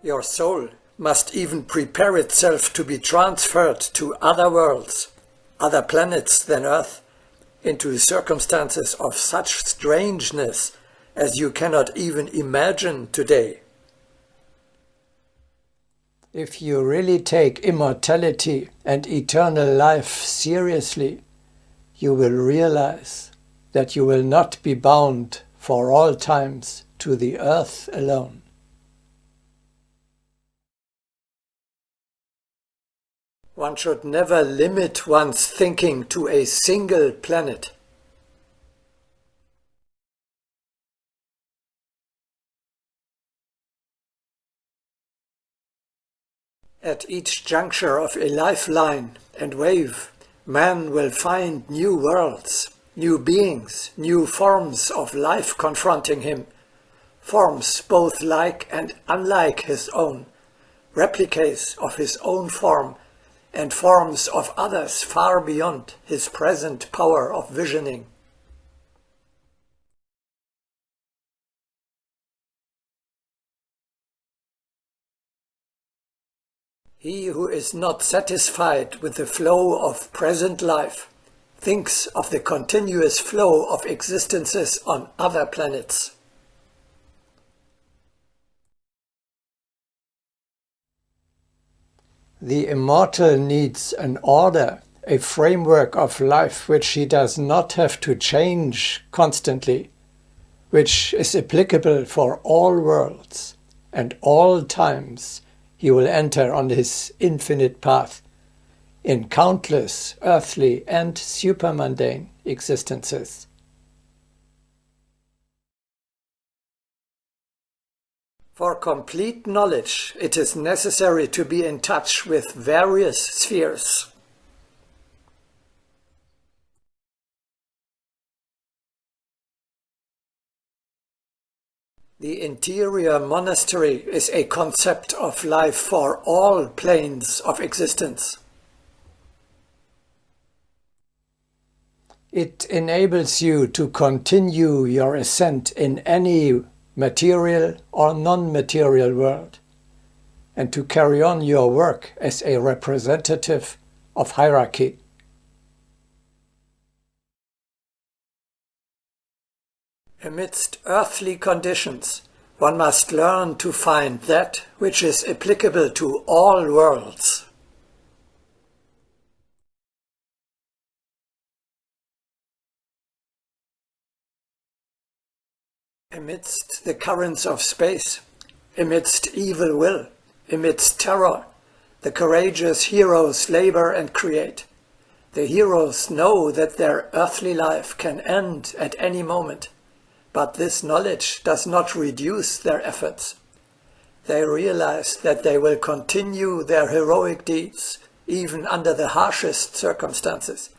Your soul must even prepare itself to be transferred to other worlds, other planets than Earth, into circumstances of such strangeness as you cannot even imagine today. If you really take immortality and eternal life seriously, you will realize that you will not be bound for all times to the Earth alone. One should never limit one's thinking to a single planet. At each juncture of a lifeline and wave, man will find new worlds, new beings, new forms of life confronting him, forms both like and unlike his own, replicas of his own form, and forms of others far beyond his present power of visioning. He who is not satisfied with the flow of present life thinks of the continuous flow of existences on other planets. The immortal needs an order, a framework of life which he does not have to change constantly, which is applicable for all worlds and all times he will enter on his infinite path in countless earthly and supermundane existences. For complete knowledge, it is necessary to be in touch with various spheres. The interior monastery is a concept of life for all planes of existence. It enables you to continue your ascent in any material or non-material world, and to carry on your work as a representative of hierarchy. Amidst earthly conditions, one must learn to find that which is applicable to all worlds. Amidst the currents of space, amidst evil will, amidst terror, the courageous heroes labor and create. The heroes know that their earthly life can end at any moment. But this knowledge does not reduce their efforts. They realize that they will continue their heroic deeds, even under the harshest circumstances.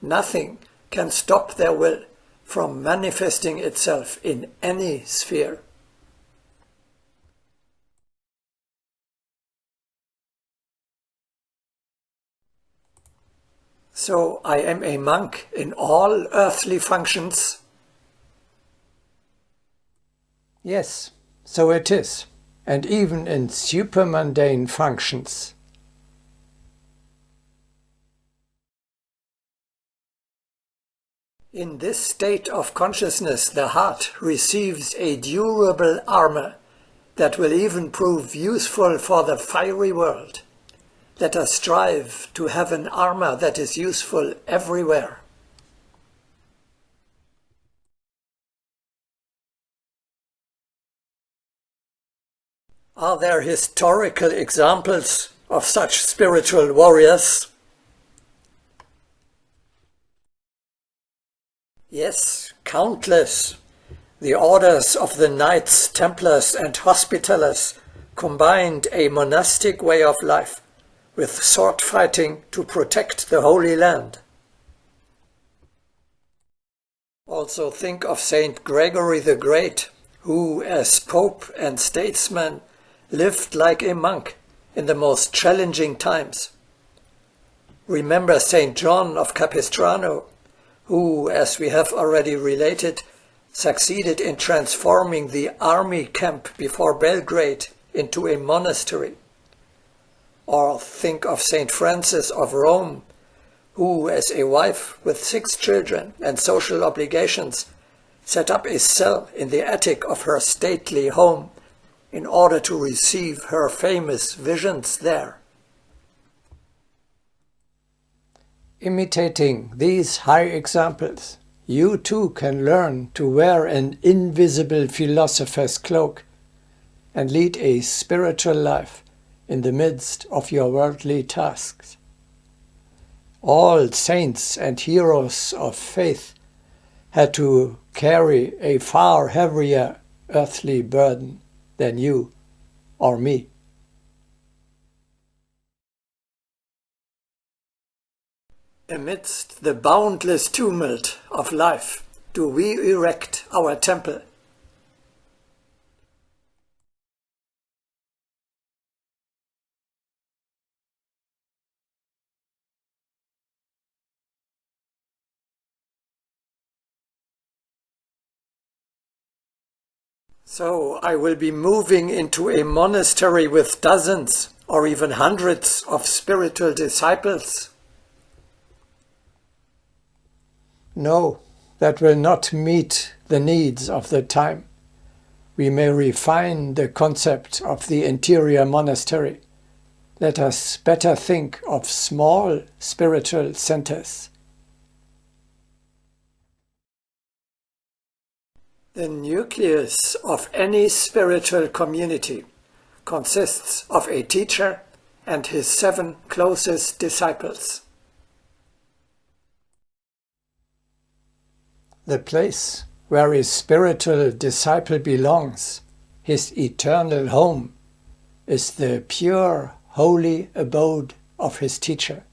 Nothing can stop their will from manifesting itself in any sphere. So I am a monk in all earthly functions. Yes, so it is, and even in supermundane functions. In this state of consciousness, the heart receives a durable armor that will even prove useful for the fiery world. Let us strive to have an armor that is useful everywhere. Are there historical examples of such spiritual warriors? Yes, countless. The orders of the Knights, Templars and Hospitallers combined a monastic way of life with sword fighting to protect the Holy Land. Also think of Saint Gregory the Great, who as Pope and statesman lived like a monk in the most challenging times. Remember Saint John of Capistrano, who, as we have already related, succeeded in transforming the army camp before Belgrade into a monastery. Or think of Saint Francis of Rome, who, as a wife with 6 children and social obligations, set up a cell in the attic of her stately home in order to receive her famous visions there. Imitating these high examples, you too can learn to wear an invisible philosopher's cloak and lead a spiritual life in the midst of your worldly tasks. All saints and heroes of faith had to carry a far heavier earthly burden than you or me. Amidst the boundless tumult of life, do we erect our temple. So I will be moving into a monastery with dozens or even hundreds of spiritual disciples. No, that will not meet the needs of the time. We may refine the concept of the interior monastery. Let us better think of small spiritual centers. The nucleus of any spiritual community consists of a teacher and his 7 closest disciples. The place where a spiritual disciple belongs, his eternal home, is the pure, holy abode of his teacher.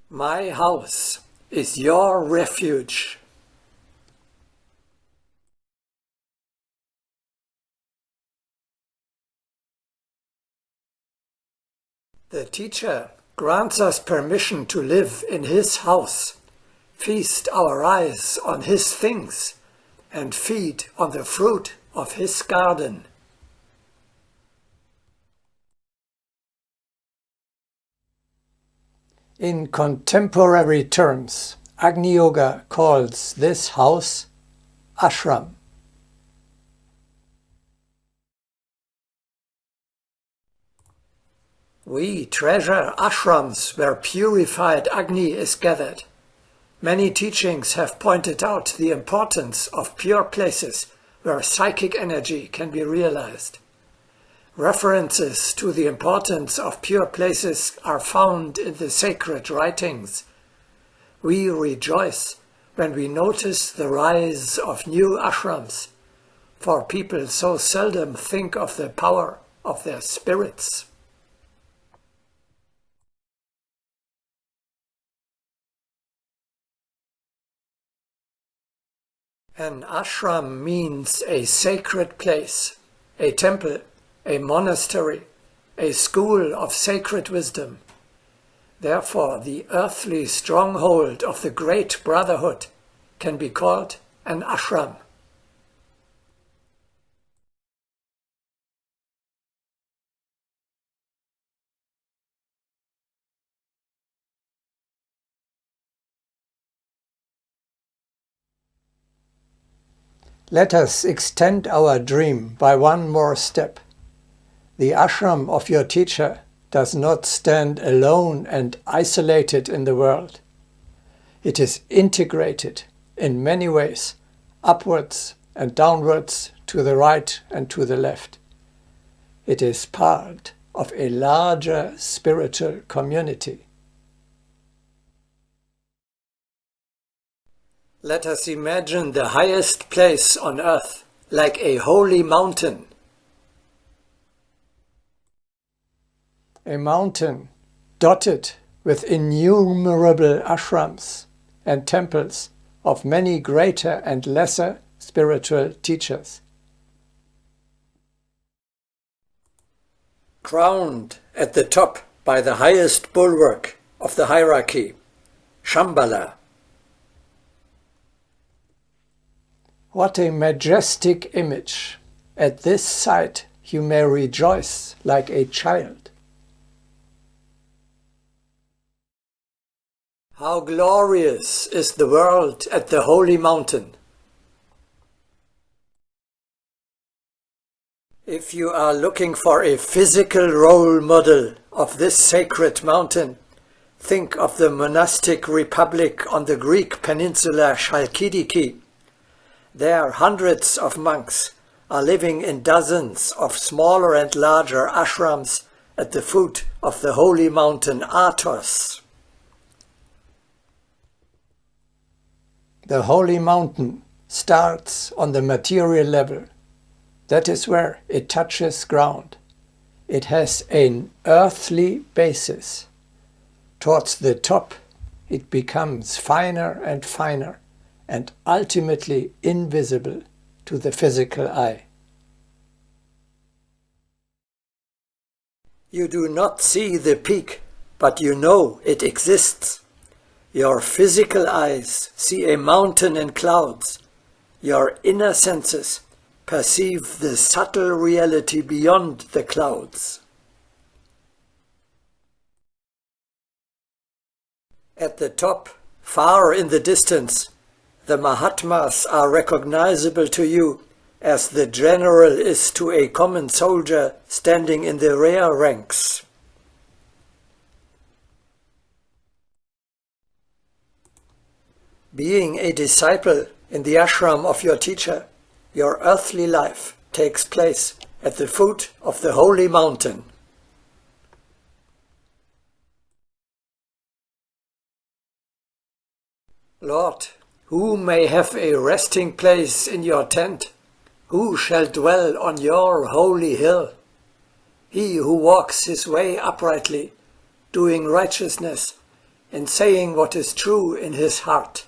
My house is your refuge. The teacher grants us permission to live in his house, feast our eyes on his things, and feed on the fruit of his garden. In contemporary terms, Agni Yoga calls this house ashram. We treasure ashrams where purified Agni is gathered. Many teachings have pointed out the importance of pure places where psychic energy can be realized. References to the importance of pure places are found in the sacred writings. We rejoice when we notice the rise of new ashrams, for people so seldom think of the power of their spirits. An ashram means a sacred place, a temple, a monastery, a school of sacred wisdom. Therefore, the earthly stronghold of the Great Brotherhood can be called an ashram. Let us extend our dream by one more step. The ashram of your teacher does not stand alone and isolated in the world. It is integrated in many ways, upwards and downwards, to the right and to the left. It is part of a larger spiritual community. Let us imagine the highest place on earth like a holy mountain. A mountain dotted with innumerable ashrams and temples of many greater and lesser spiritual teachers. Crowned at the top by the highest bulwark of the hierarchy, Shambhala. What a majestic image! At this sight you may rejoice like a child. How glorious is the world at the holy mountain! If you are looking for a physical role model of this sacred mountain, think of the monastic republic on the Greek peninsula Chalkidiki. There hundreds of monks are living in dozens of smaller and larger ashrams at the foot of the holy mountain Athos. The holy mountain starts on the material level. That is where it touches ground. It has an earthly basis. Towards the top, it becomes finer and finer, and ultimately invisible to the physical eye. You do not see the peak, but you know it exists. Your physical eyes see a mountain and clouds. Your inner senses perceive the subtle reality beyond the clouds. At the top, far in the distance, the Mahatmas are recognizable to you as the general is to a common soldier standing in the rear ranks. Being a disciple in the ashram of your teacher, your earthly life takes place at the foot of the holy mountain. Lord, who may have a resting place in your tent? Who shall dwell on your holy hill? He who walks his way uprightly, doing righteousness, and saying what is true in his heart.